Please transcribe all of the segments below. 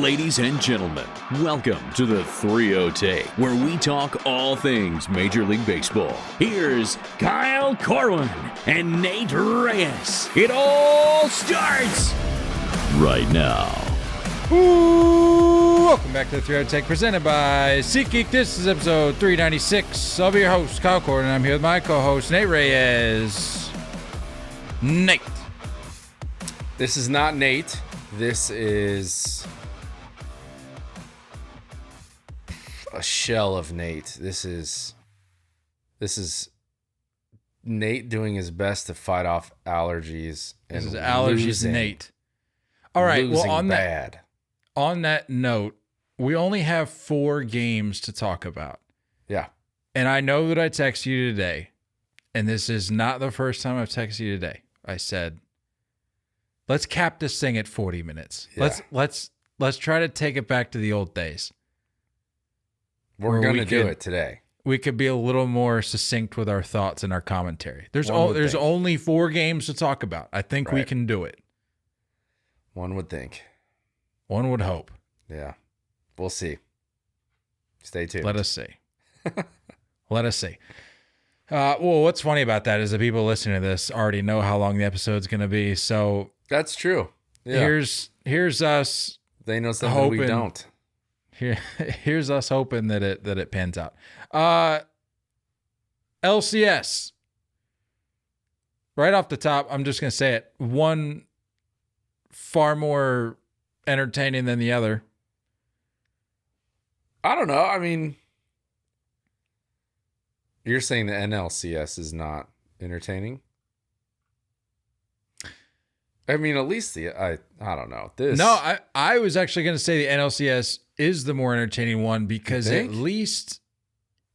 Ladies and gentlemen, welcome to the 3-0 Take, where we talk all things Major League Baseball. Here's Kyle Corwin and Nate Reyes. It all starts right now. Ooh, welcome back to the 3-0 Take, presented by SeatGeek. This is episode 396. I'll be your host, Kyle Corwin, and I'm here with my co-host, Nate Reyes. Nate. This is not Nate. This is a shell of Nate. This is Nate doing his best to fight off allergies. This is allergies Nate. All right, well, on that note, we only have 4 games to talk about. Yeah. And I know that I texted you today, and this is not the first time I've texted you today. I said, let's cap this thing at 40 minutes. Yeah. Let's try to take it back to the old days. We're going to do it today. We could be a little more succinct with our thoughts and our commentary. There's only 4 games to talk about. I think we can do it. One would think. One would hope. Yeah. We'll see. Stay tuned. Let us see. Let us see. Well, what's funny about that is the people listening to this already know how long the episode's going to be. So that's true. Yeah. Here's us. They know something we don't. Here's us hoping that it pans out. LCS. Right off the top, I'm just going to say it. One far more entertaining than the other. I don't know. I mean, you're saying the NLCS is not entertaining? I mean, at least I don't know. I was actually going to say the NLCS is the more entertaining one because at least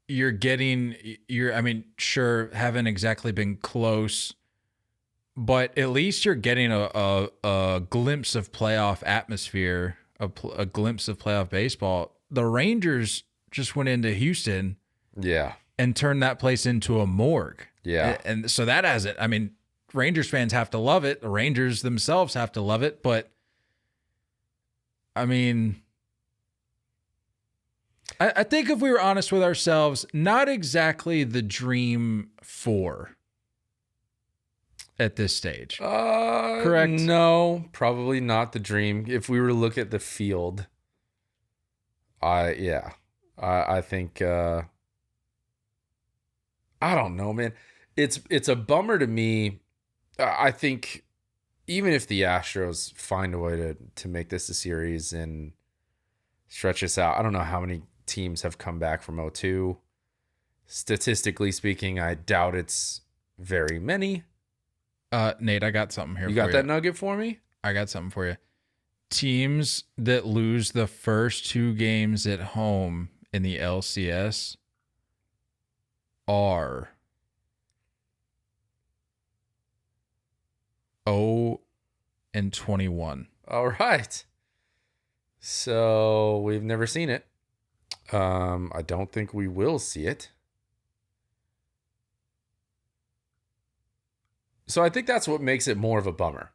you're getting sure, haven't exactly been close, but at least you're getting a glimpse of playoff atmosphere, a glimpse of playoff baseball. The Rangers just went into Houston. Yeah. And turned that place into a morgue. Yeah. And so that has it. I mean, Rangers fans have to love it. The Rangers themselves have to love it. But, I mean, I think if we were honest with ourselves, not exactly the dream 4 at this stage. Correct? No, probably not the dream. If we were to look at the field, I think... I don't know, man. It's a bummer to me. I think even if the Astros find a way to make this a series and stretch this out, I don't know how many teams have come back from 0-2. Statistically speaking, I doubt it's very many. Nate, I got something here. You got that nugget for me? I got something for you. Teams that lose the first 2 games at home in the LCS are 0-21. All right. So we've never seen it. I don't think we will see it. So I think that's what makes it more of a bummer.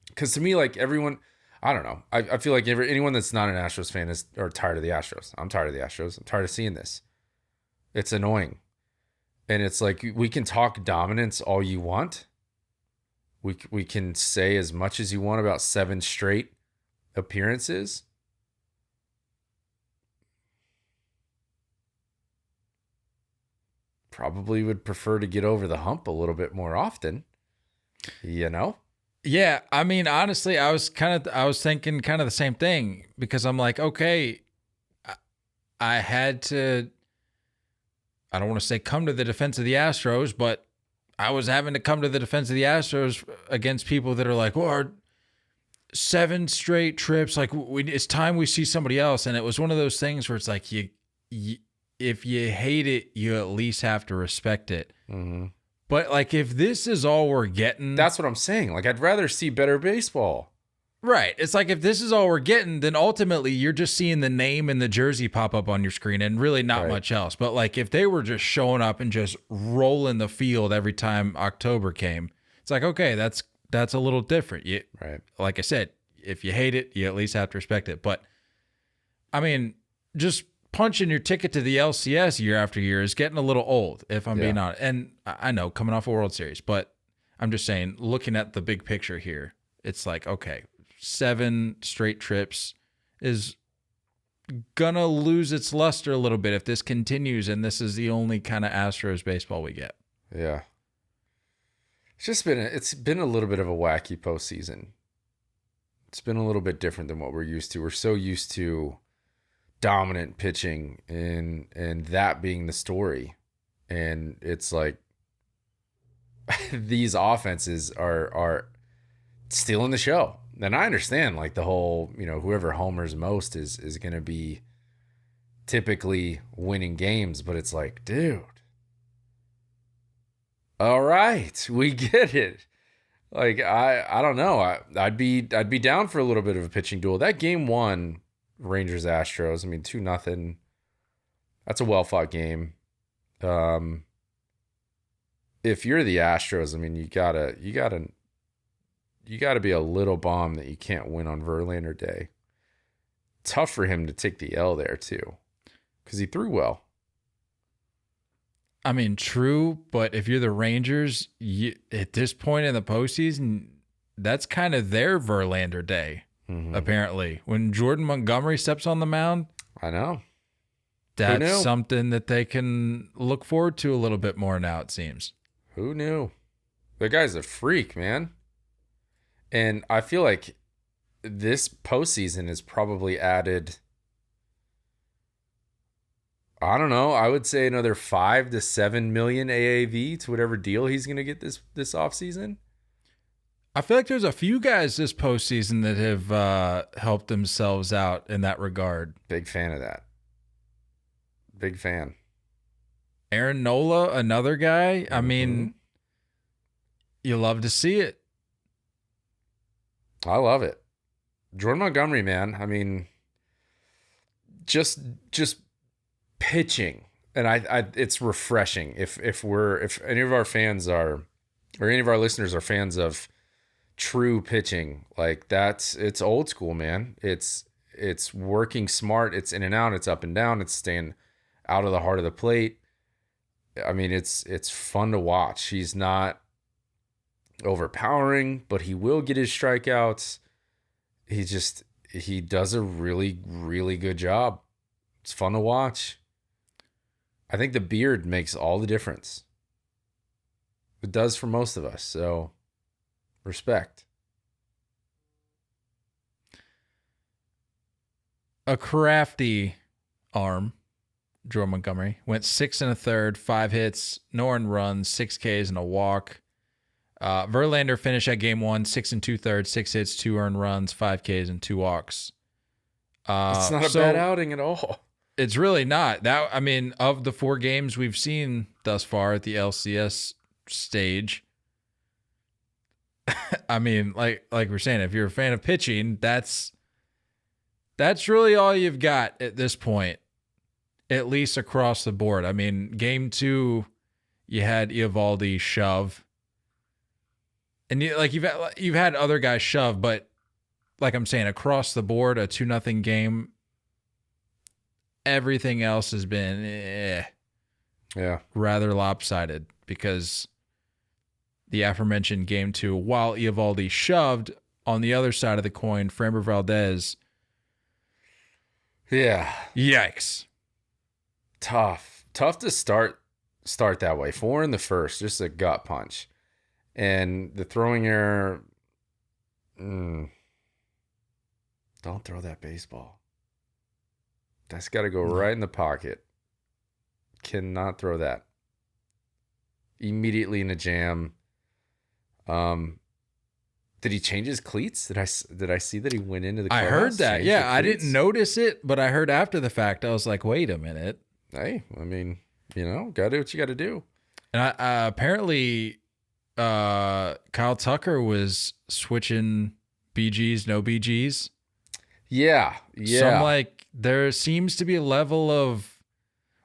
Because to me, like everyone, I don't know. I feel like anyone that's not an Astros fan is tired of the Astros. I'm tired of the Astros. I'm tired of seeing this. It's annoying. And it's like, we can talk dominance all you want. We can say as much as you want about 7 straight appearances. Probably would prefer to get over the hump a little bit more often, you know? Yeah, I mean, honestly, I was thinking kind of the same thing because I'm like, okay, I had to, I don't want to say come to the defense of the Astros, but I was having to come to the defense of the Astros against people that are like, well, 7 straight trips, like it's time we see somebody else. And it was one of those things where it's like, you if you hate it, you at least have to respect it. Mm-hmm. But like, if this is all we're getting, that's what I'm saying. Like, I'd rather see better baseball. Right. It's like, if this is all we're getting, then ultimately you're just seeing the name and the jersey pop up on your screen and really not much else. But like, if they were just showing up and just rolling the field every time October came, it's like, okay, that's a little different. Like I said, if you hate it, you at least have to respect it. But I mean, just punching your ticket to the LCS year after year is getting a little old, if I'm being honest. And I know, coming off a World Series, but I'm just saying, looking at the big picture here, it's like, okay, 7 straight trips is gonna lose its luster a little bit if this continues and this is the only kind of Astros baseball we get. Yeah. It's been a little bit of a wacky postseason. It's been a little bit different than what we're used to. We're so used to dominant pitching and that being the story. And it's like these offenses are stealing the show. And I understand, like, the whole, whoever homers most is going to be typically winning games, but it's like, dude, all right, we get it. Like, I don't know. I'd be down for a little bit of a pitching duel. That game 1, Rangers Astros, 2-0. That's a well-fought game. If you're the Astros, you gotta be a little bummed that you can't win on Verlander Day. Tough for him to take the L there too, because he threw well. True, but if you're the Rangers, at this point in the postseason, that's kind of their Verlander Day. Mm-hmm. Apparently, when Jordan Montgomery steps on the mound, I know that's something that they can look forward to a little bit more now. It seems. Who knew? The guy's a freak, man. And I feel like this postseason has probably added, I don't know, I would say another 5 to 7 million AAV to whatever deal he's going to get this offseason. I feel like there's a few guys this postseason that have helped themselves out in that regard. Big fan of that. Big fan. Aaron Nola, another guy. You love to see it. I love it. Jordan Montgomery, man. Just pitching, and I it's refreshing. If any of our fans are, or any of our listeners are fans of true pitching, like it's old school, man. It's working smart. It's in and out. It's up and down. It's staying out of the heart of the plate. It's fun to watch. He's not overpowering, but he will get his strikeouts. He does a really, really good job. It's fun to watch. I think the beard makes all the difference. It does for most of us, so respect. A crafty arm, Jordan Montgomery, went 6 1/3, 5 hits, no earned runs, 6 Ks and a walk. Verlander finished at game 1, 6 2/3, 6 hits, 2 earned runs, 5 Ks and 2 walks. It's not a bad outing at all. It's really not. Of the 4 games we've seen thus far at the LCS stage, like we're saying, if you're a fan of pitching, that's really all you've got at this point, at least across the board. Game 2, you had Eovaldi shove. And you've had other guys shove, but like I'm saying, across the board, a 2-0 game. Everything else has been rather lopsided, because the aforementioned game 2, while Eovaldi shoved, on the other side of the coin, Framber Valdez. Yeah. Yikes. Tough to start that way. 4 in the first, just a gut punch. And the throwing error, don't throw that baseball. That's got to go right in the pocket. Cannot throw that. Immediately in a jam. Did he change his cleats? Did I see that he went into the clubhouse? I heard that. Yeah, I didn't notice it, but I heard after the fact. I was like, wait a minute. Hey, gotta do what you got to do. And apparently, Kyle Tucker was switching BGs, no BGs. Yeah. So there seems to be a level of,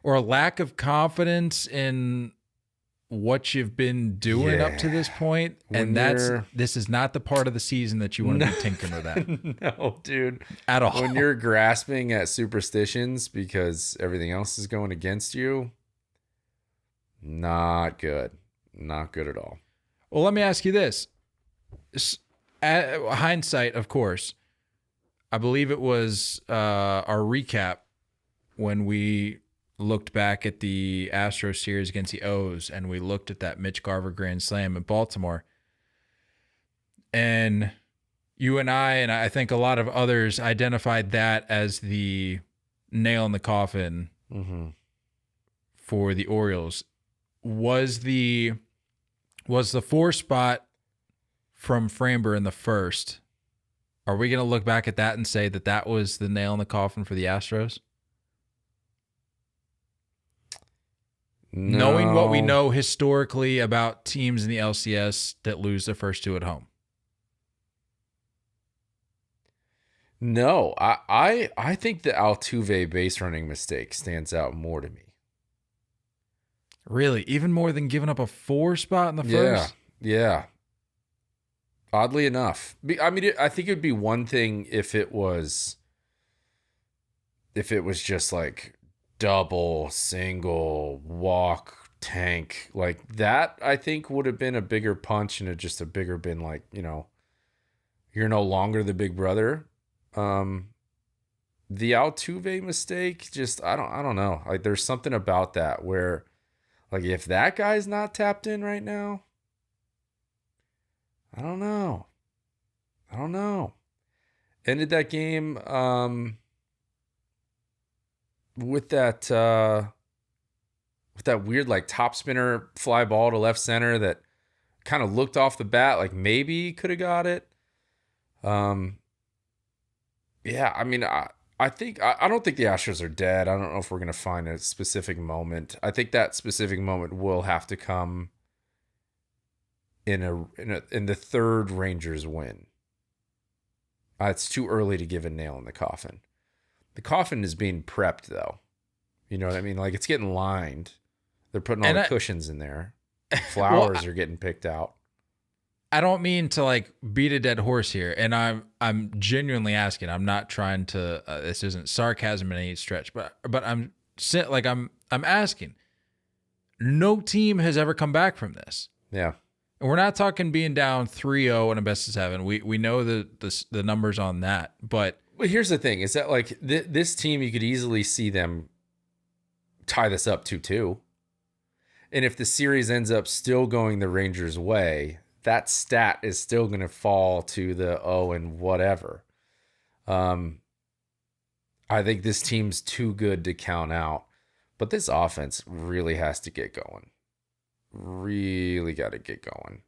or a lack of confidence in what you've been doing up to this point, and this is not the part of the season that you want to be tinkering with that. No, dude. At all. When you're grasping at superstitions because everything else is going against you, not good. Not good at all. Well, let me ask you this. Hindsight, of course. I believe it was our recap when we looked back at the Astros series against the O's, and we looked at that Mitch Garver grand slam in Baltimore. And you and I think a lot of others identified that as the nail in the coffin for the Orioles. Was the 4 spot from Framber in the first, are we going to look back at that and say that that was the nail in the coffin for the Astros? No. Knowing what we know historically about teams in the LCS that lose their first 2 at home. No, I think the Altuve base running mistake stands out more to me. Really? Even more than giving up a 4 spot in the first? Yeah. Oddly enough. I mean, I think it would be one thing if it was just like double, single, walk, tank. Like that, I think would have been a bigger punch and just a bigger been like, you're no longer the big brother. The Altuve mistake, just I don't know. Like there's something about that where like if that guy's not tapped in right now, I don't know. Ended that game with that weird like top spinner fly ball to left center that kind of looked off the bat like maybe could have got it. Yeah, I mean, I don't think the Astros are dead. I don't know if we're gonna find a specific moment. I think that specific moment will have to come in the third Rangers win. It's too early to give a nail in the coffin. The coffin is being prepped though. You know what I mean? Like it's getting lined. They're putting all the cushions in there. Flowers are getting picked out. I don't mean to like beat a dead horse here, and I'm genuinely asking. I'm not trying to. This isn't sarcasm in any stretch, but I'm asking. No team has ever come back from this. Yeah, and we're not talking being down 3-0 and a best of 7. We know the numbers on that, but here's the thing: is that like this team, you could easily see them tie this up 2-2, and if the series ends up still going the Rangers' way, that stat is still going to fall to the and whatever. I think this team's too good to count out, but this offense really has to get going. Really got to get going.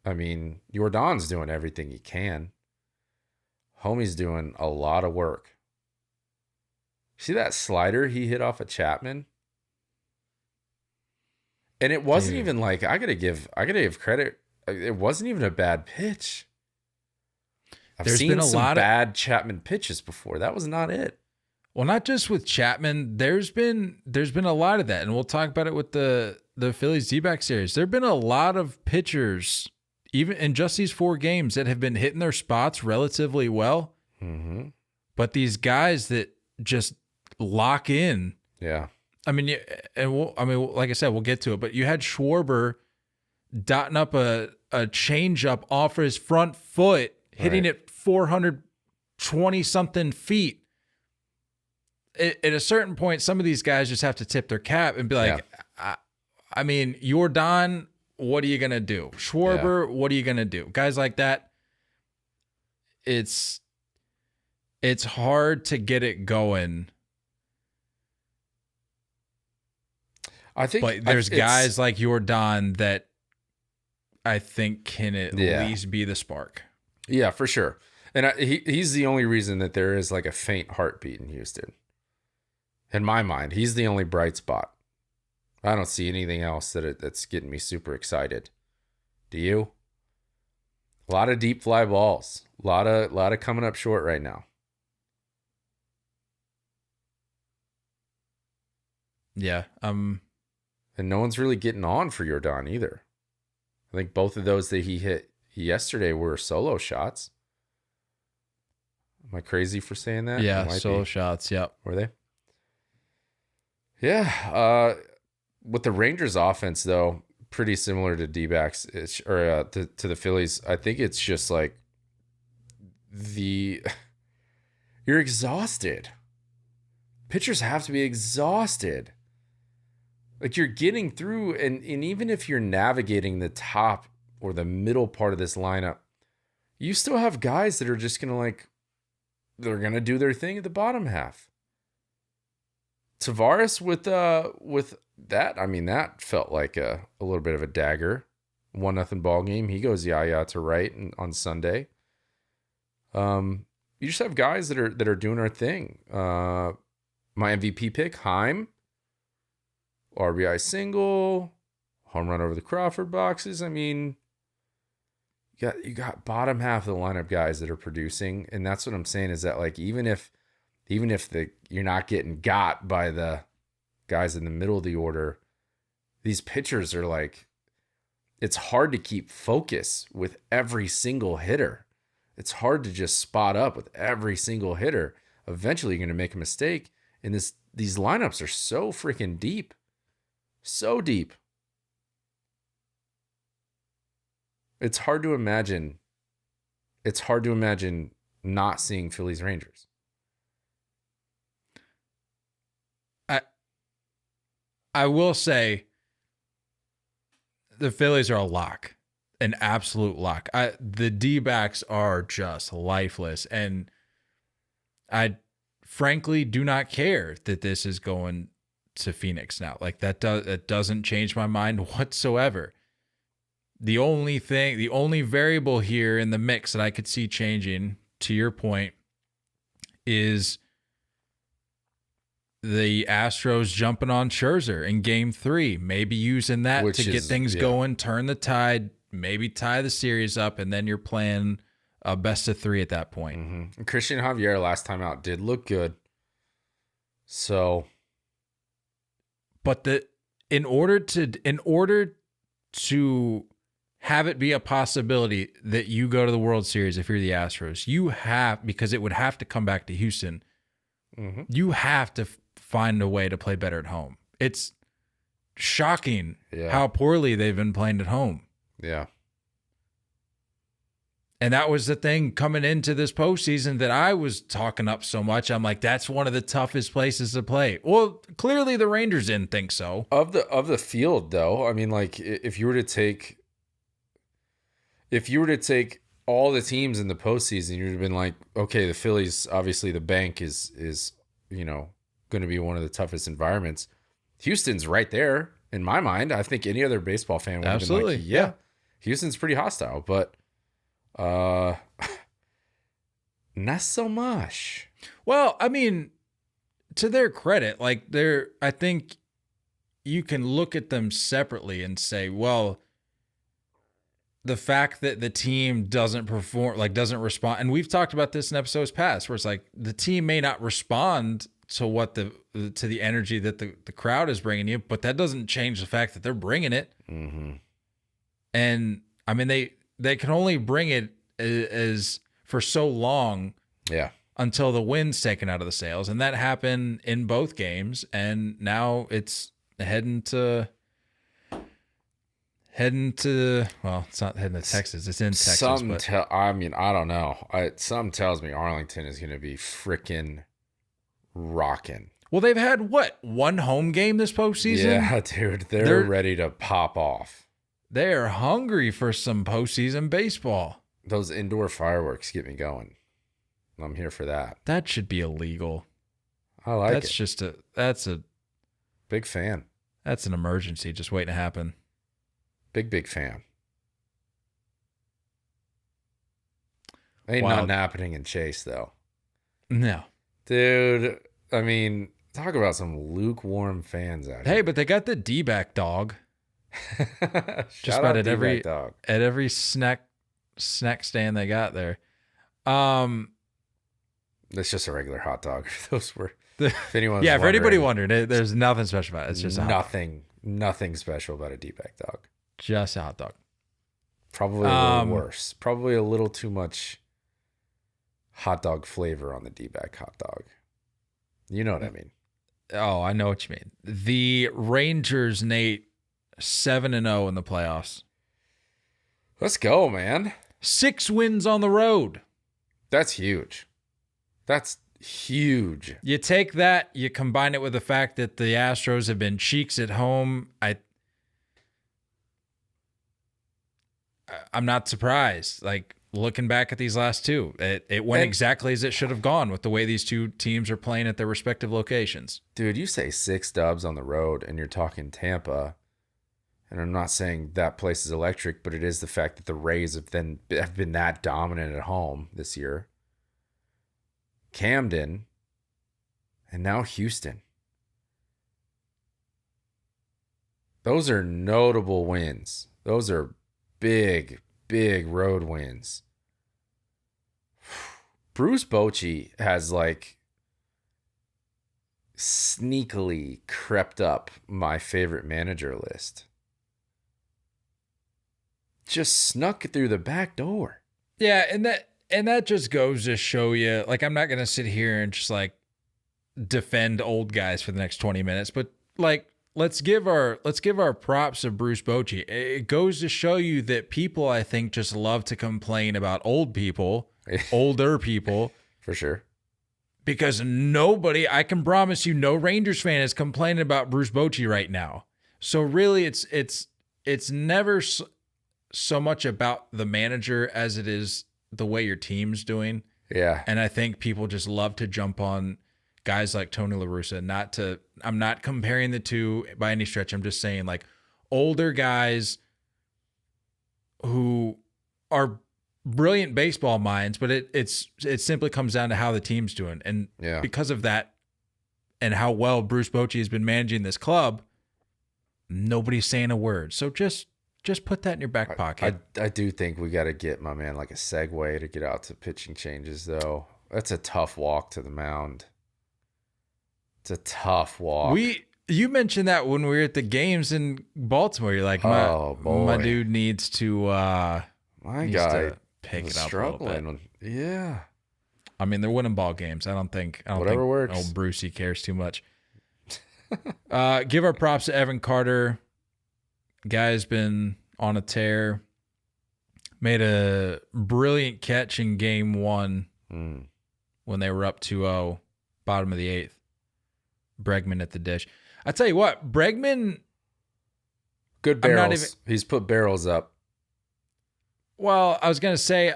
I mean, Yordan's doing everything he can. Homie's doing a lot of work. See that slider he hit off of Chapman? And it wasn't even like I gotta give credit. It wasn't even a bad pitch. There's seen some bad Chapman pitches before. That was not it. Well, not just with Chapman. There's been a lot of that, and we'll talk about it with the Phillies D-back series. There've been a lot of pitchers, even in just these 4 games, that have been hitting their spots relatively well. Mm-hmm. But these guys that just lock in. Yeah. I mean, like I said, we'll get to it. But you had Schwarber dotting up a changeup off his front foot, hitting it 420 something feet. At a certain point, some of these guys just have to tip their cap and be like, I mean, Yordan, what are you going to do? Schwarber, what are you going to do? Guys like that, it's hard to get it going. I think, but there's guys like Yordan that I think can at least be the spark. Yeah, for sure. And he's the only reason that there is like a faint heartbeat in Houston. In my mind, he's the only bright spot. I don't see anything else that's getting me super excited. Do you? A lot of deep fly balls. A lot of coming up short right now. Yeah. And no one's really getting on for Yordan either. I think both of those that he hit yesterday were solo shots. Am I crazy for saying that? Yeah, solo shots. Yep. Were they? Yeah. With the Rangers offense, though, pretty similar to D-backs or to the Phillies. I think it's just like you're exhausted. Pitchers have to be exhausted. Like you're getting through, and even if you're navigating the top or the middle part of this lineup, you still have guys that are just gonna they're gonna do their thing at the bottom half. Tavares with that, I mean, that felt like a little bit of a dagger. 1-0 ball game. He goes yaya to right on Sunday. You just have guys that are doing our thing. My MVP pick, Heim, RBI single, home run over the Crawford boxes. I mean, you got bottom half of the lineup guys that are producing, and that's what I'm saying is that like even if you're not getting got by the guys in the middle of the order, these pitchers are like, it's hard to keep focus with every single hitter. It's hard to just spot up with every single hitter. Eventually you're going to make a mistake. And these lineups are so freaking deep. So deep. It's hard to imagine not seeing Phillies Rangers. I will say the Phillies are a lock, an absolute lock. The D-backs are just lifeless, and I frankly do not care that this is going to Phoenix now. Like that doesn't change my mind whatsoever. The only variable here in the mix that I could see changing, to your point, is the Astros jumping on Scherzer in Game 3, maybe using that to get things going, turn the tide, maybe tie the series up, and then you're playing a best of 3 at that point. Mm-hmm. Christian Javier last time out did look good. So, but in order to have it be a possibility that you go to the World Series if you're the Astros, you have, because it would have to come back to Houston. Mm-hmm. You have to find a way to play better at home. It's shocking how poorly they've been playing at home. Yeah. And that was the thing coming into this postseason that I was talking up so much. I'm like, that's one of the toughest places to play. Well, clearly the Rangers didn't think so. Of the field, though, I mean, like if you were to take all the teams in the postseason, you'd have been like, okay, the Phillies, obviously the bank is going to be one of the toughest environments. Houston's right there in my mind. I think any other baseball fan would have been like, yeah, Houston's pretty hostile, but not so much. Well, I mean, to their credit, like I think you can look at them separately and say, well, the fact that the team doesn't perform, like doesn't respond, and we've talked about this in episodes past, where it's like the team may not respond to the energy that the crowd is bringing you, but that doesn't change the fact that they're bringing it. Mm-hmm. And I mean, they can only bring it as for so long, until the wind's taken out of the sails, and that happened in both games. And now it's heading to. Well, it's not heading to Texas. It's in Texas. I don't know. Something tells me Arlington is going to be freaking rocking. Well, they've had one home game this postseason? Yeah, dude, they're ready to pop off. They are hungry for some postseason baseball. Those indoor fireworks get me going. I'm here for that. That should be illegal. I like it. That's a big fan. That's an emergency just waiting to happen. Big fan. Ain't nothing happening in Chase, though. No. Dude, I mean, talk about some lukewarm fans out here. Hey, but they got the D-back dog. Just about at every snack stand they got there. That's just a regular hot dog. If those were, if anyone's for anybody wondering, there's nothing special about it. It's just nothing Nothing special about a D-back dog. Just a hot dog. Probably a little worse. Probably a little too much hot dog flavor on the D-back hot dog. You know what I mean? Oh, I know what you mean. The Rangers, Nate, 7-0 in the playoffs. Let's go, man. 6 wins on the road. That's huge. That's huge. You take that, you combine it with the fact that the Astros have been cheeks at home. I'm not surprised. Like, looking back at these last two, it went exactly as it should have gone with the way these two teams are playing at their respective locations. Dude, you say 6 dubs on the road and you're talking Tampa, and I'm not saying that place is electric, but it is the fact that the Rays have been that dominant at home this year. Camden, and now Houston. Those are notable wins. Those are big road wins. Bruce Bochy has like sneakily crept up my favorite manager list. Just snuck through the back door. Yeah, and that just goes to show you, like, I'm not going to sit here and just like defend old guys for the next 20 minutes, but like, let's give our props to Bruce Bochy. It goes to show you that people, I think, just love to complain about old people, older people. For sure. Because I can promise you, no Rangers fan is complaining about Bruce Bochy right now. So really, it's never so much about the manager as it is the way your team's doing. Yeah. And I think people just love to jump on guys like Tony La Russa. I'm not comparing the two by any stretch. I'm just saying, like, older guys who are brilliant baseball minds, but it simply comes down to how the team's doing. And because of that and how well Bruce Bochy has been managing this club, nobody's saying a word. So just put that in your back pocket. I do think we got to get my man like a segue to get out to pitching changes, though. That's a tough walk to the mound. It's a tough walk. You mentioned that when we were at the games in Baltimore. You're like, my dude needs to pick it up a little bit. Yeah. I mean, they're winning ball games. I don't think works. Old Brucey cares too much. Give our props to Evan Carter. Guy's been on a tear. Made a brilliant catch in game 1 when they were up 2-0, bottom of the 8th. Bregman at the dish. I tell you what, Bregman. Good barrels. He's put barrels up. Well, I was going to say,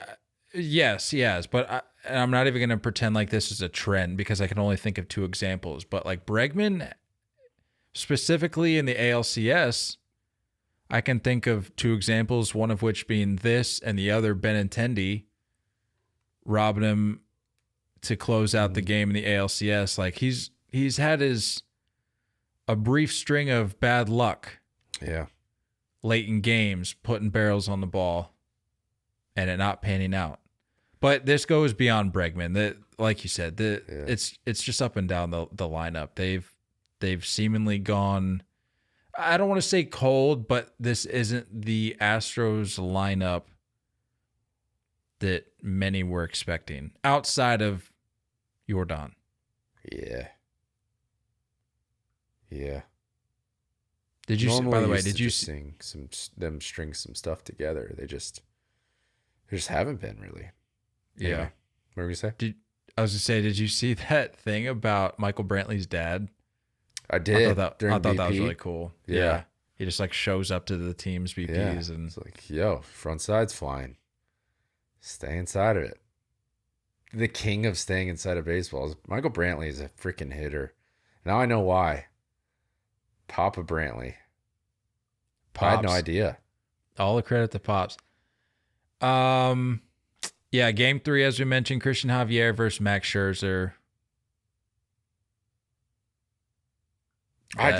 yes, he has. But I'm not even going to pretend like this is a trend because I can only think of 2 examples. But like Bregman, specifically in the ALCS, I can think of 2 examples, one of which being this and the other Benintendi robbing him to close out the game in the ALCS. Like he's had a brief string of bad luck. Yeah. Late in games, putting barrels on the ball and it not panning out. But this goes beyond Bregman. Like you said, it's just up and down the lineup. They've seemingly gone, I don't want to say cold, but this isn't the Astros lineup that many were expecting outside of Yordan. Yeah. Yeah. Did you? Normally by the way, used did to you just them string some stuff together? They just haven't been really. Yeah. Anyway, what were you gonna say? I was gonna say, did you see that thing about Michael Brantley's dad? I did. I thought that was really cool. Yeah. He just like shows up to the team's BPs and it's like, yo, front side's flying. Stay inside of it. The king of staying inside of baseball is Michael Brantley is a freaking hitter. Now I know why. Papa Brantley. Pops. I had no idea. All the credit to Pops. Yeah, game 3, as we mentioned, Christian Javier versus Max Scherzer. I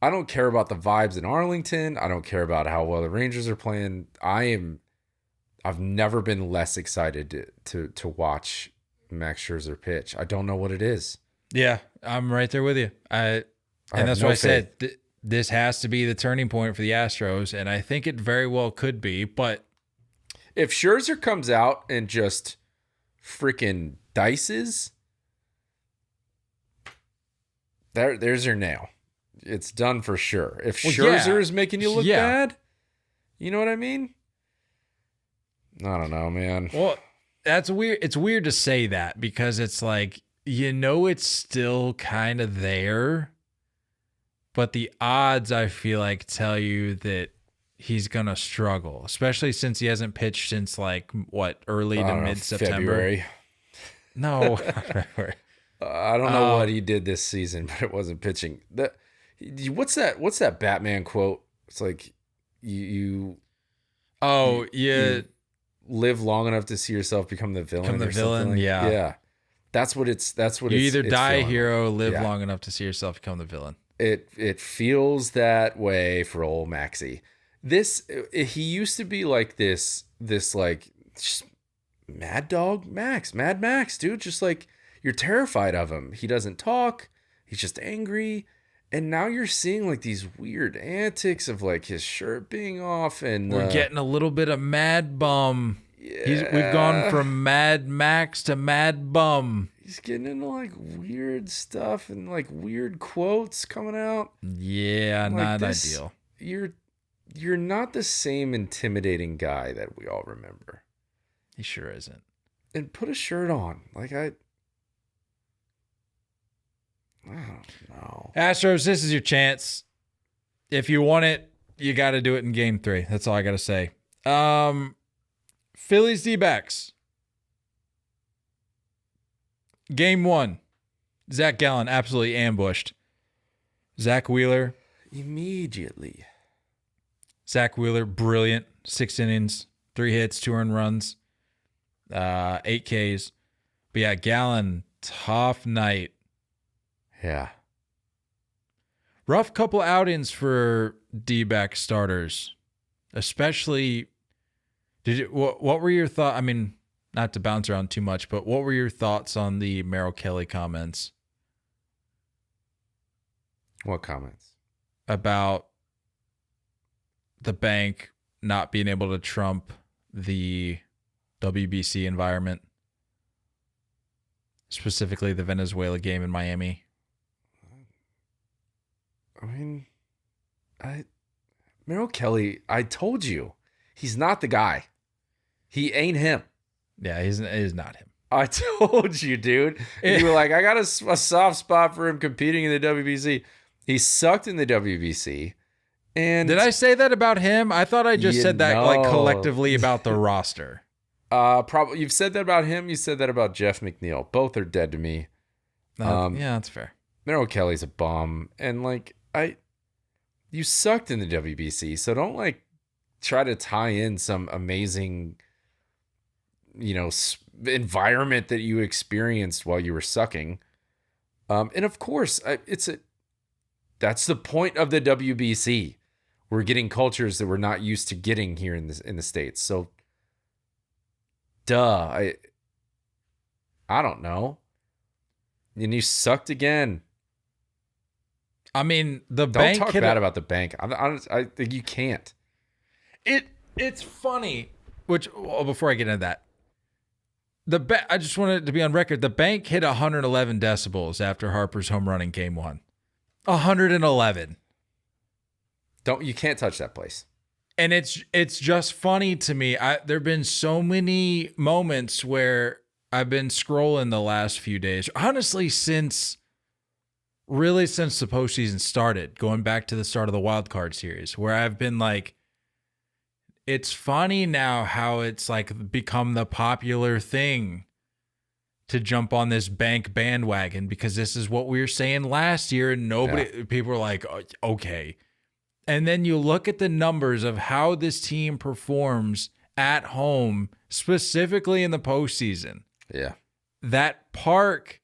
don't care about the vibes in Arlington. I don't care about how well the Rangers are playing. I've never been less excited to watch Max Scherzer pitch. I don't know what it is. Yeah, I'm right there with you. And that's why I said this has to be the turning point for the Astros, and I think it very well could be. But if Scherzer comes out and just freaking dices, there's your nail. It's done for sure. If Scherzer is making you look bad, you know what I mean? I don't know, man. Well, that's weird. It's weird to say that because it's like, it's still kind of there, but the odds, I feel like, tell you that he's going to struggle, especially since he hasn't pitched since early to mid-September. February. No. I don't know what he did this season, but it wasn't pitching. What's that Batman quote? It's like you live long enough to see yourself become the villain. Become the villain, yeah. That's what it's. You either die a hero, live long enough to see yourself become the villain. It feels that way for old Maxie. He used to be like this like just Mad Max, dude. Just like you're terrified of him. He doesn't talk. He's just angry. And now you're seeing like these weird antics of like his shirt being off, and we're getting a little bit of Mad Bum. Yeah. We've gone from Mad Max to Mad Bum. He's getting into like weird stuff and like weird quotes coming out. Yeah, like not ideal. You're not the same intimidating guy that we all remember. He sure isn't. And put a shirt on. Like I don't know. Astros, this is your chance. If you want it, you got to do it in Game 3. That's all I got to say. Phillies D-backs. Game 1. Zach Gallen absolutely ambushed. Zach Wheeler. Immediately. Zach Wheeler, brilliant. 6 innings, 3 hits, 2 earned runs, 8 Ks. But yeah, Gallen, tough night. Yeah. Rough couple outings for D-back starters, especially. What were your thoughts? I mean, not to bounce around too much, but what were your thoughts on the Merrill Kelly comments? What comments? About the bank not being able to trump the WBC environment, specifically the Venezuela game in Miami. I mean, Merrill Kelly, I told you, he's not the guy. He ain't him. Yeah, he's not him. I told you, dude. You were like, I got a soft spot for him competing in the WBC. He sucked in the WBC. And did I say that about him? I thought I just said that like collectively about the roster. Probably you've said that about him. You said that about Jeff McNeil. Both are dead to me. Yeah, that's fair. Merrill Kelly's a bum, and like you sucked in the WBC, so don't like try to tie in some amazing, environment that you experienced while you were sucking. And of course, that's the point of the WBC. We're getting cultures that we're not used to getting here in the States. So, I don't know. And you sucked again. I mean, don't talk bad about the bank. I think you can't. It's funny. Before I get into that, I just wanted to be on record. The bank hit 111 decibels after Harper's home run in Game 1. 111. You can't touch that place. And it's just funny to me. There've been so many moments where I've been scrolling the last few days. Honestly, since the postseason started, going back to the start of the wild card series, where I've been like, it's funny now how it's like become the popular thing to jump on this bank bandwagon because this is what we were saying last year and people were like, okay. And then you look at the numbers of how this team performs at home, specifically in the postseason. Yeah. That park,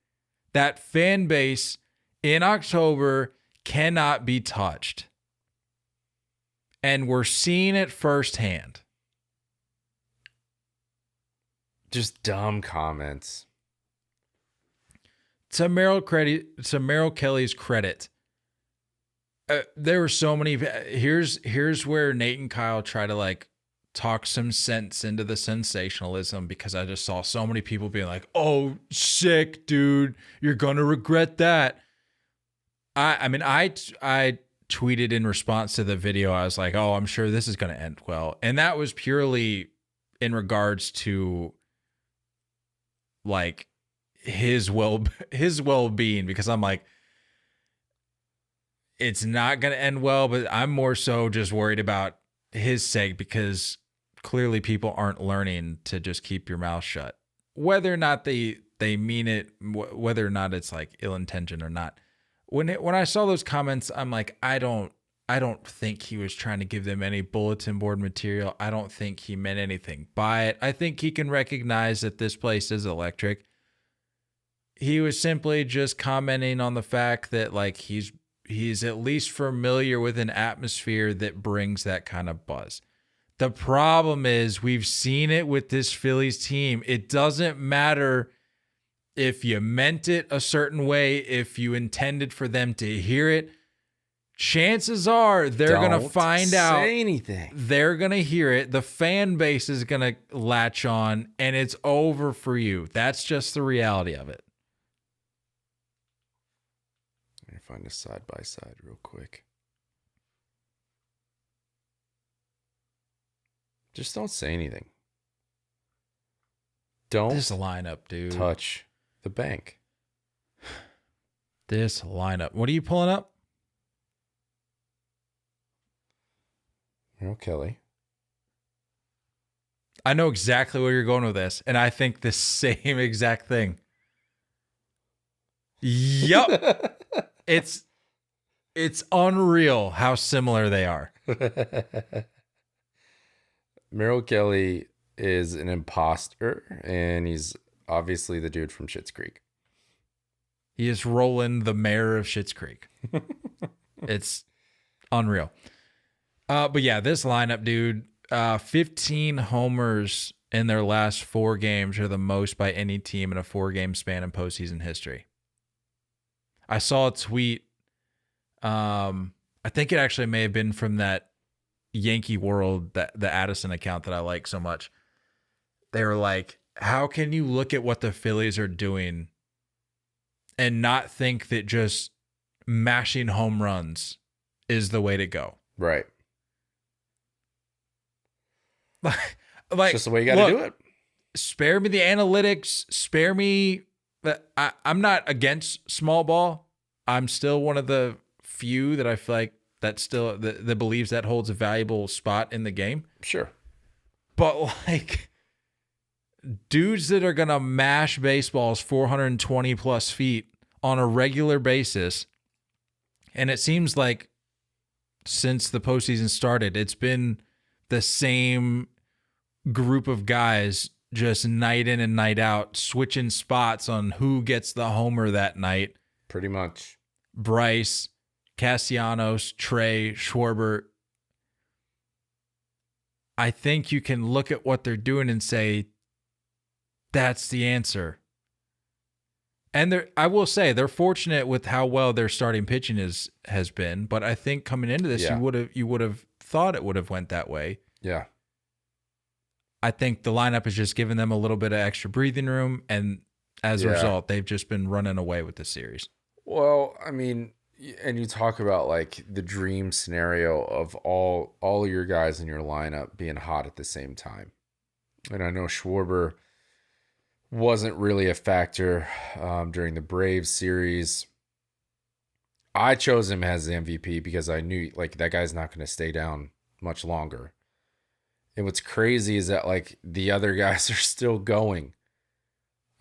that fan base in October cannot be touched. And we're seeing it firsthand. Just dumb comments. To Merrill Kelly's credit, There were so many. Here's where Nate and Kyle try to like talk some sense into the sensationalism, because I just saw so many people being like, "Oh, sick, dude, you're gonna regret that." I mean, I tweeted in response to the video. I was like, "Oh, I'm sure this is gonna end well," and that was purely in regards to like his well-being, because I'm like, it's not going to end well, but I'm more so just worried about his sake, because clearly people aren't learning to just keep your mouth shut, whether or not they mean it, whether or not it's like ill-intentioned or not. When I saw those comments, I'm like, I don't think he was trying to give them any bulletin board material. I don't think he meant anything by it. I think he can recognize that this place is electric. He was simply just commenting on the fact that like he's at least familiar with an atmosphere that brings that kind of buzz. The problem is we've seen it with this Phillies team. It doesn't matter if you meant it a certain way, if you intended for them to hear it. Chances are they're going to find out. Say anything. They're going to hear it. The fan base is going to latch on, and it's over for you. That's just the reality of it. Let me find a side-by-side real quick. Just don't say anything. Don't This lineup, dude. touch the bank. This lineup. What are you pulling up? Merrill Kelly. I know exactly where you're going with this, and I think the same exact thing. Yup. It's unreal how similar they are. Merrill Kelly is an imposter, and he's obviously the dude from Schitt's Creek. He is Roland, the mayor of Schitt's Creek. It's unreal. But yeah, this lineup, dude, 15 homers in their last 4 games are the most by any team in a 4-game span in postseason history. I saw a tweet. I think it actually may have been from that Yankee World, the Addison account that I like so much. They were like, how can you look at what the Phillies are doing and not think that just mashing home runs is the way to go? Right. Like, just the way you got to do it. Spare me the analytics. Spare me. I'm not against small ball. I'm still one of the few that I feel like that believes that holds a valuable spot in the game. Sure. But like dudes that are going to mash baseballs 420 plus feet on a regular basis. And it seems like since the postseason started, it's been the same group of guys just night in and night out, switching spots on who gets the homer that night. Pretty much. Bryce, Castellanos, Trey, Schwarber. I think you can look at what they're doing and say, that's the answer. And I will say they're fortunate with how well their starting pitching has been, but I think coming into this, you would have thought it would have went that way. Yeah. I think the lineup has just given them a little bit of extra breathing room, and as a result, they've just been running away with the series. Well, I mean, and you talk about like the dream scenario of all your guys in your lineup being hot at the same time. And I know Schwarber wasn't really a factor during the Braves series. I chose him as the MVP because I knew like that guy's not going to stay down much longer. And what's crazy is that like the other guys are still going.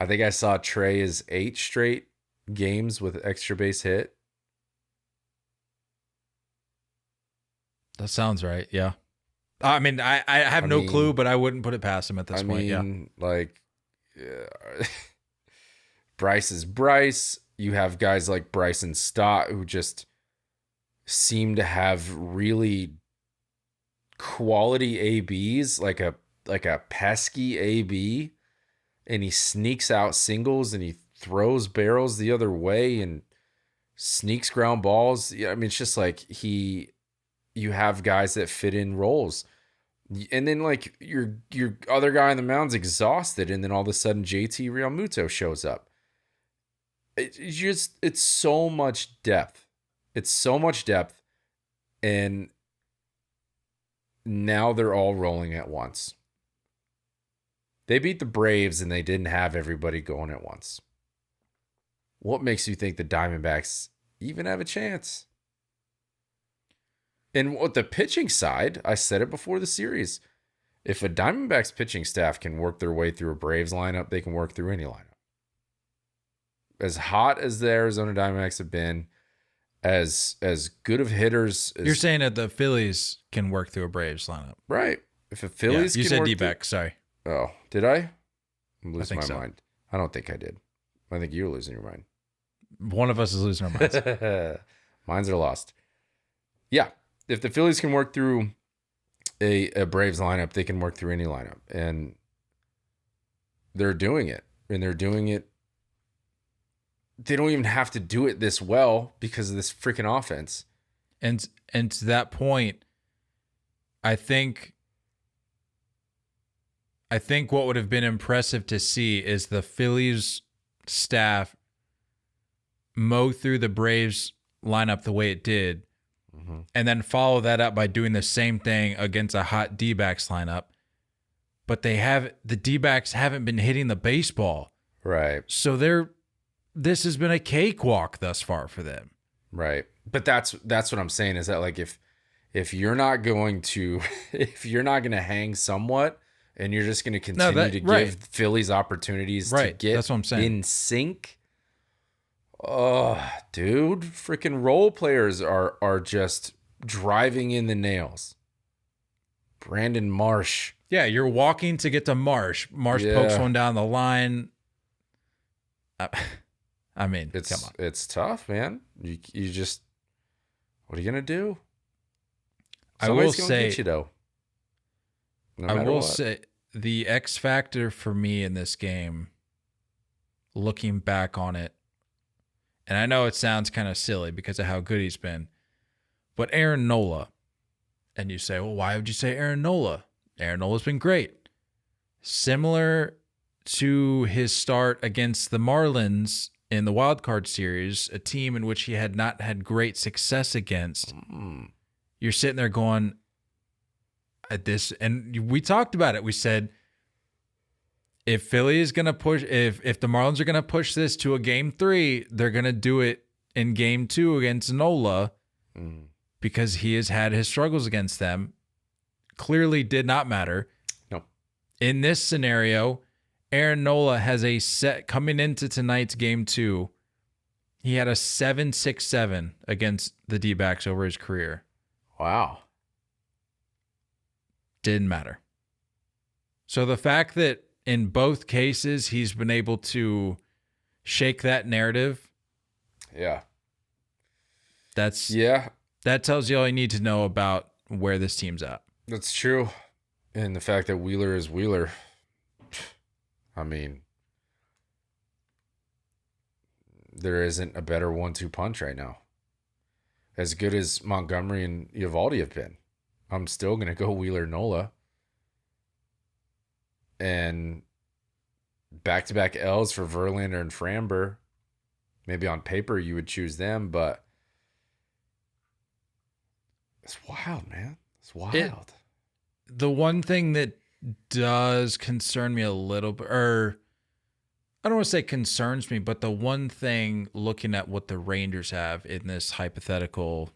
I think I saw Trey is 8 straight games with extra base hit. That sounds right. Yeah. I mean, I have no clue, but I wouldn't put it past him at this point. Yeah. Like Bryce is Bryce. You have guys like Bryson Stott who just seem to have really quality ABs, like a pesky AB, and he sneaks out singles and he throws barrels the other way, and sneaks ground balls. Yeah, I mean, it's just like you have guys that fit in roles. And then like your other guy on the mound's exhausted, and then all of a sudden JT Realmuto shows up. It's so much depth. It's so much depth, and now they're all rolling at once. They beat the Braves and they didn't have everybody going at once. What makes you think the Diamondbacks even have a chance? And with the pitching side, I said it before the series. If a Diamondbacks pitching staff can work their way through a Braves lineup, they can work through any lineup. As hot as the Arizona Diamondbacks have been, as good of hitters as... You're saying that the Phillies can work through a Braves lineup. Right. If a Phillies you can said work D-back, sorry. Oh, did I? I'm losing my so. mind. I don't think I did. I think you're losing your mind. One of us is losing our minds. Minds are lost. Yeah. If the Phillies can work through a Braves lineup, they can work through any lineup. And they're doing it. And they're doing it. They don't even have to do it this well because of this freaking offense. And to that point, I think what would have been impressive to see is the Phillies staff mow through the Braves lineup the way it did, and then follow that up by doing the same thing against a hot D-backs lineup. But the D-backs haven't been hitting the baseball. Right. So this has been a cakewalk thus far for them. Right. But that's what I'm saying is that like if you're not going to hang somewhat and you're just going to continue to give Phillies opportunities to get that's what I'm saying. in sync. Oh, dude, freaking role players are just driving in the nails. Brandon Marsh. Yeah, you're walking to get to Marsh. Marsh pokes one down the line. I mean, come on. It's tough, man. You just, what are you gonna do? Somebody's gonna get you though. I will say the X factor for me in this game, looking back on it, and I know it sounds kind of silly because of how good he's been, but Aaron Nola, and you say, well, why would you say Aaron Nola? Aaron Nola's been great. Similar to his start against the Marlins in the wild card series, a team in which he had not had great success against. You're sitting there going at this, and we talked about it. We said, if Philly is going to push, if the Marlins are going to push this to a game 3, they're going to do it in game 2 against Nola because he has had his struggles against them. Clearly did not matter. No. In this scenario, Aaron Nola has a set coming into tonight's game 2. He had a 7.67 against the D-backs over his career. Wow. Didn't matter. So the fact that in both cases he's been able to shake that narrative. Yeah. That tells you all you need to know about where this team's at. That's true. And the fact that Wheeler is Wheeler. I mean, there isn't a better 1-2 punch right now. As good as Montgomery and Eovaldi have been, I'm still going to go Wheeler Nola. And back-to-back L's for Verlander and Framber. Maybe on paper you would choose them, but it's wild, man. It's wild. The one thing that does concern me a little bit, or I don't want to say concerns me, but the one thing looking at what the Rangers have in this hypothetical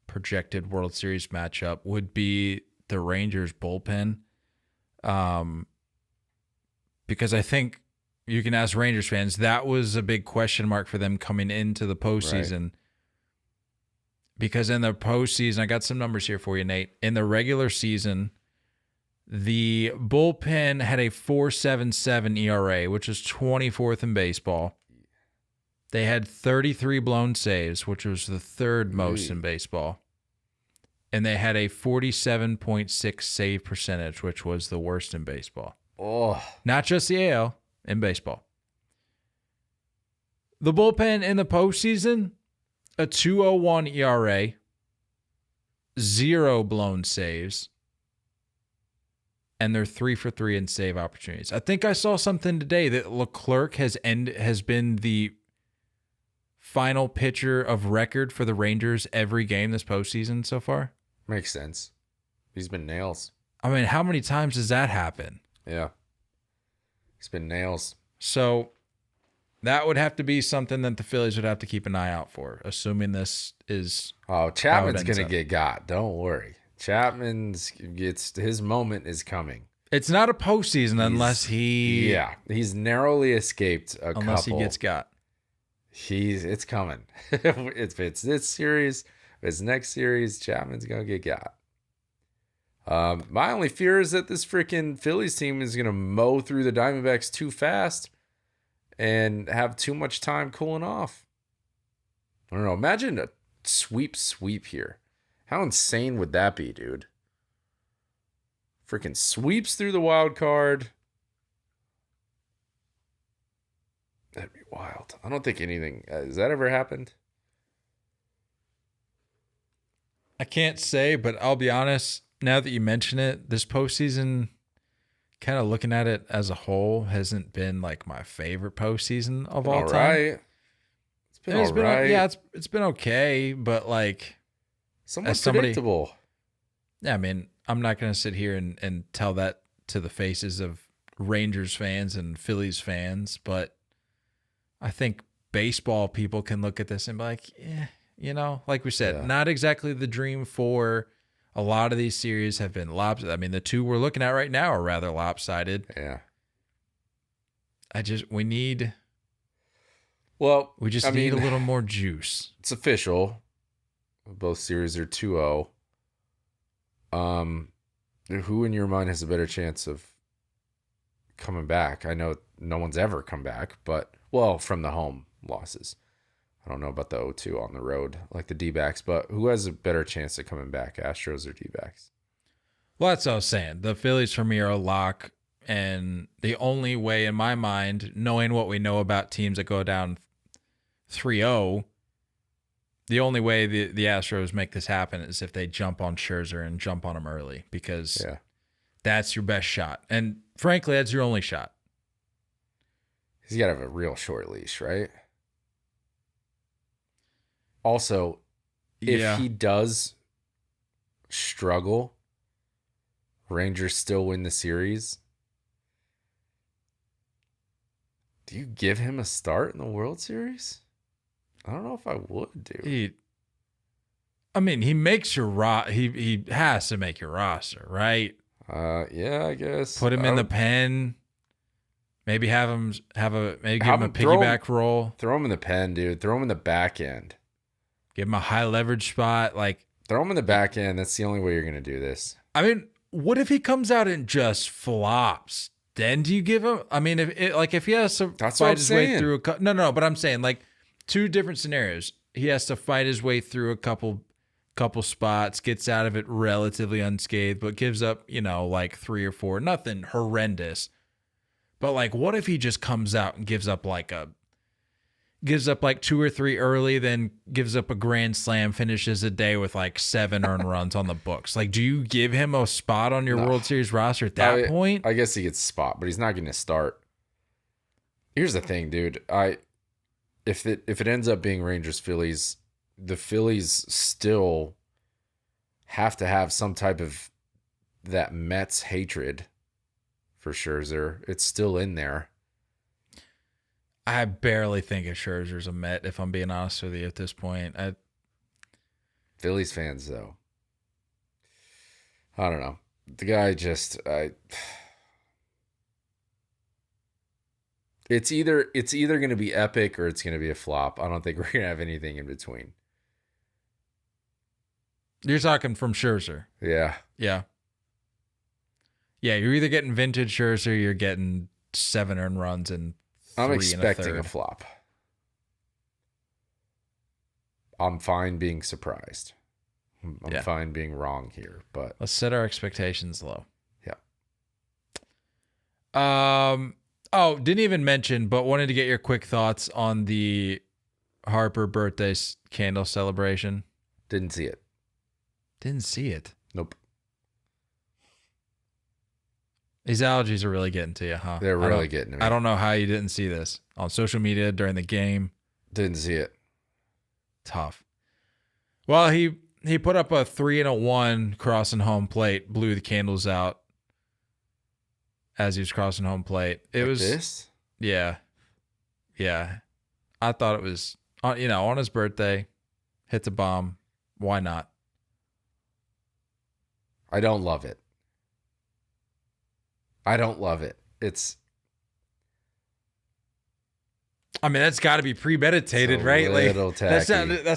projected World Series matchup would be the Rangers bullpen. Because I think you can ask Rangers fans, that was a big question mark for them coming into the postseason. Right. Because in the postseason, I got some numbers here for you, Nate. In the regular season, the bullpen had a 4.77 ERA, which is 24th in baseball. They had 33 blown saves, which was the third most in baseball. And they had a 47.6 save percentage, which was the worst in baseball. Oh, not just the AL, in baseball. The bullpen in the postseason a 2.01 ERA, 0 blown saves, and they're 3 for 3 in save opportunities. I think I saw something today that Leclerc has been the final pitcher of record for the Rangers every game this postseason so far. Makes sense. He's been nails. I mean, how many times does that happen? Yeah. He's been nails. So that would have to be something that the Phillies would have to keep an eye out for, assuming this is. Oh, Chapman's going to get got. Don't worry. His moment is coming. It's not a postseason unless he. Yeah. He's narrowly escaped unless he gets got. It's coming. If it's this series, if it's next series, Chapman's going to get got. My only fear is that this freaking Phillies team is going to mow through the Diamondbacks too fast and have too much time cooling off. I don't know. Imagine a sweep here. How insane would that be, dude? Freaking sweeps through the wild card. That'd be wild. I don't think anything. Has that ever happened? I can't say, but I'll be honest. Now that you mention it, this postseason, kind of looking at it as a whole, hasn't been like my favorite postseason of all time. Right. It's been all right. Yeah, it's been okay, but like somewhat predictable. Yeah, I mean, I'm not going to sit here and tell that to the faces of Rangers fans and Phillies fans, but I think baseball people can look at this and be like, like we said, not exactly the dream for a lot of these series have been lopsided. I mean, the two we're looking at right now are rather lopsided. Yeah. We need a little more juice. It's official. Both series are 2-0. Who in your mind has a better chance of coming back? I know no one's ever come back, but from the home losses. I don't know about the 0-2 on the road, like the D-backs, but who has a better chance of coming back, Astros or D-backs? Well, that's what I was saying. The Phillies for me are a lock, and the only way in my mind, knowing what we know about teams that go down 3-0, the only way the Astros make this happen is if they jump on Scherzer and jump on him early, because that's your best shot. And frankly, that's your only shot. He's got to have a real short leash, right? Also, if he does struggle, Rangers still win the series, do you give him a start in the World Series? I don't know if I would, dude. He makes your he has to make your roster, right? Yeah, I guess. Put him in the pen. Maybe give him a piggyback role. Throw him in the pen, dude. Throw him in the back end. Give him a high leverage spot. Throw him in the back end. That's the only way you're going to do this. I mean, what if he comes out and just flops? Then do you give him? I mean, if he has to fight his way through no, but I'm saying two different scenarios. He has to fight his way through a couple spots, gets out of it relatively unscathed, but gives up 3 or 4, nothing horrendous. But what if he just comes out and gives up 2 or 3 early, then gives up a grand slam, finishes a day with 7 earned runs on the books? Do you give him a spot on your World Series roster at that point? I guess he gets a spot, but he's not going to start. Here's the thing, dude. If it ends up being Rangers Phillies, the Phillies still have to have some type of that Mets hatred for Scherzer. It's still in there. I barely think of Scherzer's a Met, if I'm being honest with you at this point. Phillies fans, though, I don't know. The guy it's either going to be epic or it's going to be a flop. I don't think we're going to have anything in between. You're talking from Scherzer. Yeah. Yeah. Yeah, you're either getting vintage Scherzer or you're getting 7 earned runs and 3 I'm expecting a a flop. I'm fine being surprised. I'm fine being wrong here, but let's set our expectations low. Yeah. Didn't even mention, but wanted to get your quick thoughts on the Harper birthday candle celebration? Didn't see it. Didn't see it. Nope. These allergies are really getting to you, huh? They're really getting to me. I don't know how you didn't see this on social media during the game. Didn't see it. Tough. Well, he put up a 3 and a 1 crossing home plate, blew the candles out as he was crossing home plate. It was this? Yeah. I thought it was on his birthday, hits a bomb. Why not? I don't love it. I mean, that's got to be premeditated, right? Like that's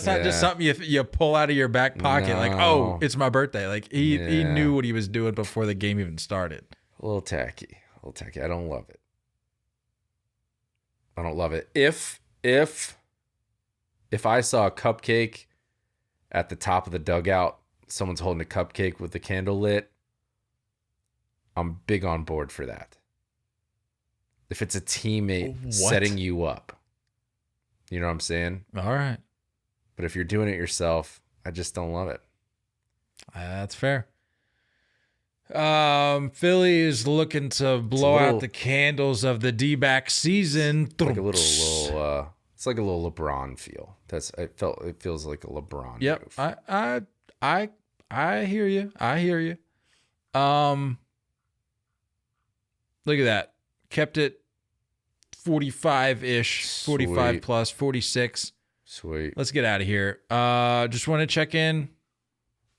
not just something you pull out of your back pocket. Like, oh, it's my birthday. Like he knew what he was doing before the game even started. A little tacky. I don't love it. If I saw a cupcake at the top of the dugout, someone's holding a cupcake with the candle lit, I'm big on board for that. If it's a teammate setting you up. You know what I'm saying? All right. But if you're doing it yourself, I just don't love it. That's fair. Philly is looking to blow out the candles of the D-back season. It's like a little LeBron feel. It feels like a LeBron move. I hear you. Look at that. Kept it 45-ish, 45 plus, 46. Sweet. Let's get out of here. Just want to check in.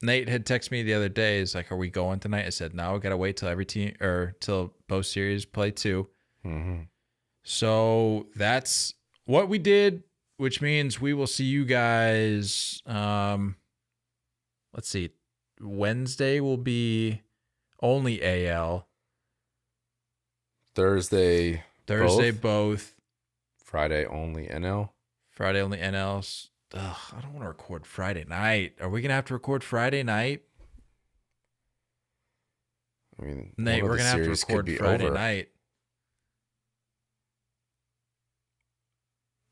Nate had texted me the other day. He's like, "Are we going tonight?" I said, "No, we got to wait till every team or till both series play 2." Mm-hmm. So that's what we did, which means we will see you guys. Let's see. Wednesday will be only AL. Thursday both. Friday only NL. Friday only NLs. Ugh, I don't want to record Friday night. Are we going to have to record Friday night? I mean, Nate, we're going to have to record Friday night.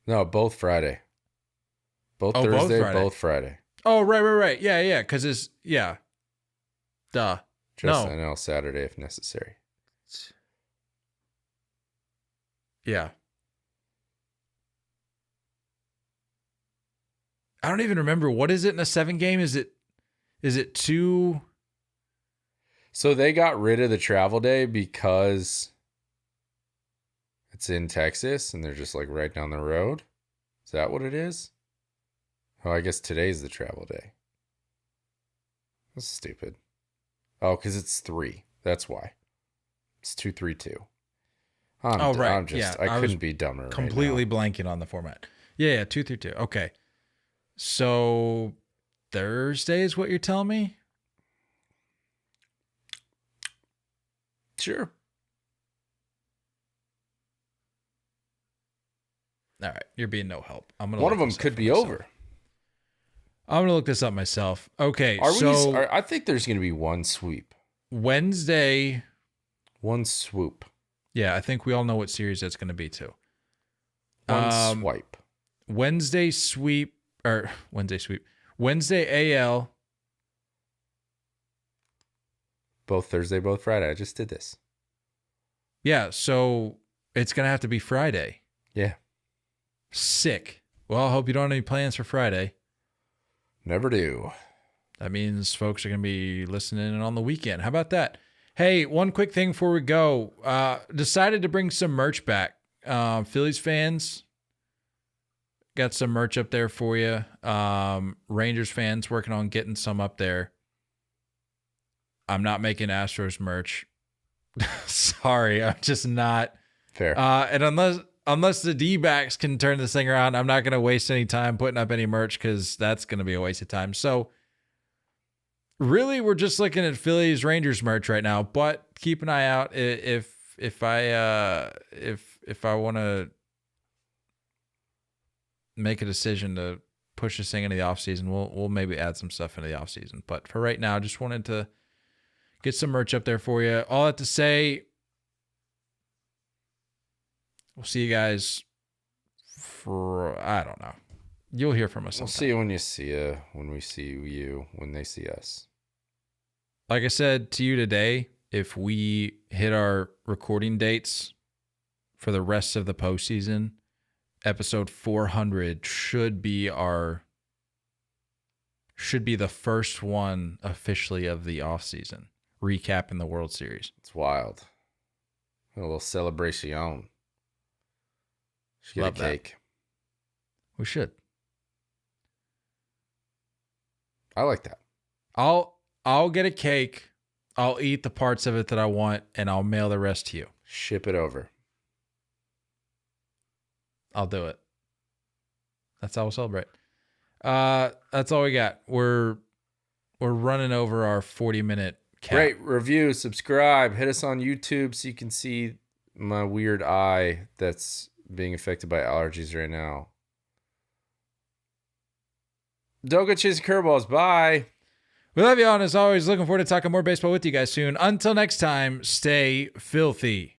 No, both Friday. Both Thursday, both Friday. Oh, right. Yeah, because it's, Duh. Just NL Saturday if necessary. Yeah. I don't even remember. What is it in a 7 game? Is it 2? So they got rid of the travel day because it's in Texas and they're just like right down the road. Is that what it is? Oh, I guess today's the travel day. That's stupid. Oh, because it's 3. That's why. It's 2-3-2. Right. I couldn't be dumber. Completely blanking on the format. Yeah, 2-3-2. Okay. So Thursday is what you're telling me? Sure. All right. You're being no help. One of them could be over. I'm going to look this up myself. Okay. I think there's going to be one sweep. Wednesday. One swoop. Yeah, I think we all know what series that's going to be too. One swipe. Wednesday AL. Both Thursday, both Friday. I just did this. Yeah, so it's going to have to be Friday. Yeah. Sick. Well, I hope you don't have any plans for Friday. Never do. That means folks are going to be listening on the weekend. How about that? Hey, one quick thing before we go. Decided to bring some merch back. Phillies fans, got some merch up there for you. Rangers fans working on getting some up there. I'm not making Astros merch. Sorry, I'm just not. Fair. And unless the D-backs can turn this thing around, I'm not going to waste any time putting up any merch because that's going to be a waste of time. So really, we're just looking at Phillies Rangers merch right now, but keep an eye out if I want to make a decision to push this thing into the offseason, we'll maybe add some stuff into the offseason. But for right now, just wanted to get some merch up there for you. All that to say, we'll see you guys for, I don't know. You'll hear from us We'll sometime. see you when you see you, when we see you, when they see us. Like I said to you today, if we hit our recording dates for the rest of the postseason, episode 400 should be the first one officially of the offseason, recapping the World Series. It's wild. A little celebration. Should get Love a cake. We should. I like that. I'll get a cake. I'll eat the parts of it that I want, and I'll mail the rest to you. Ship it over. I'll do it. That's how we'll celebrate. That's all we got. We're running over our 40-minute cap. Rate, review, subscribe. Hit us on YouTube so you can see my weird eye that's being affected by allergies right now. Don't go chasing curveballs. Bye. We love you all, and as always, looking forward to talking more baseball with you guys soon. Until next time, stay filthy.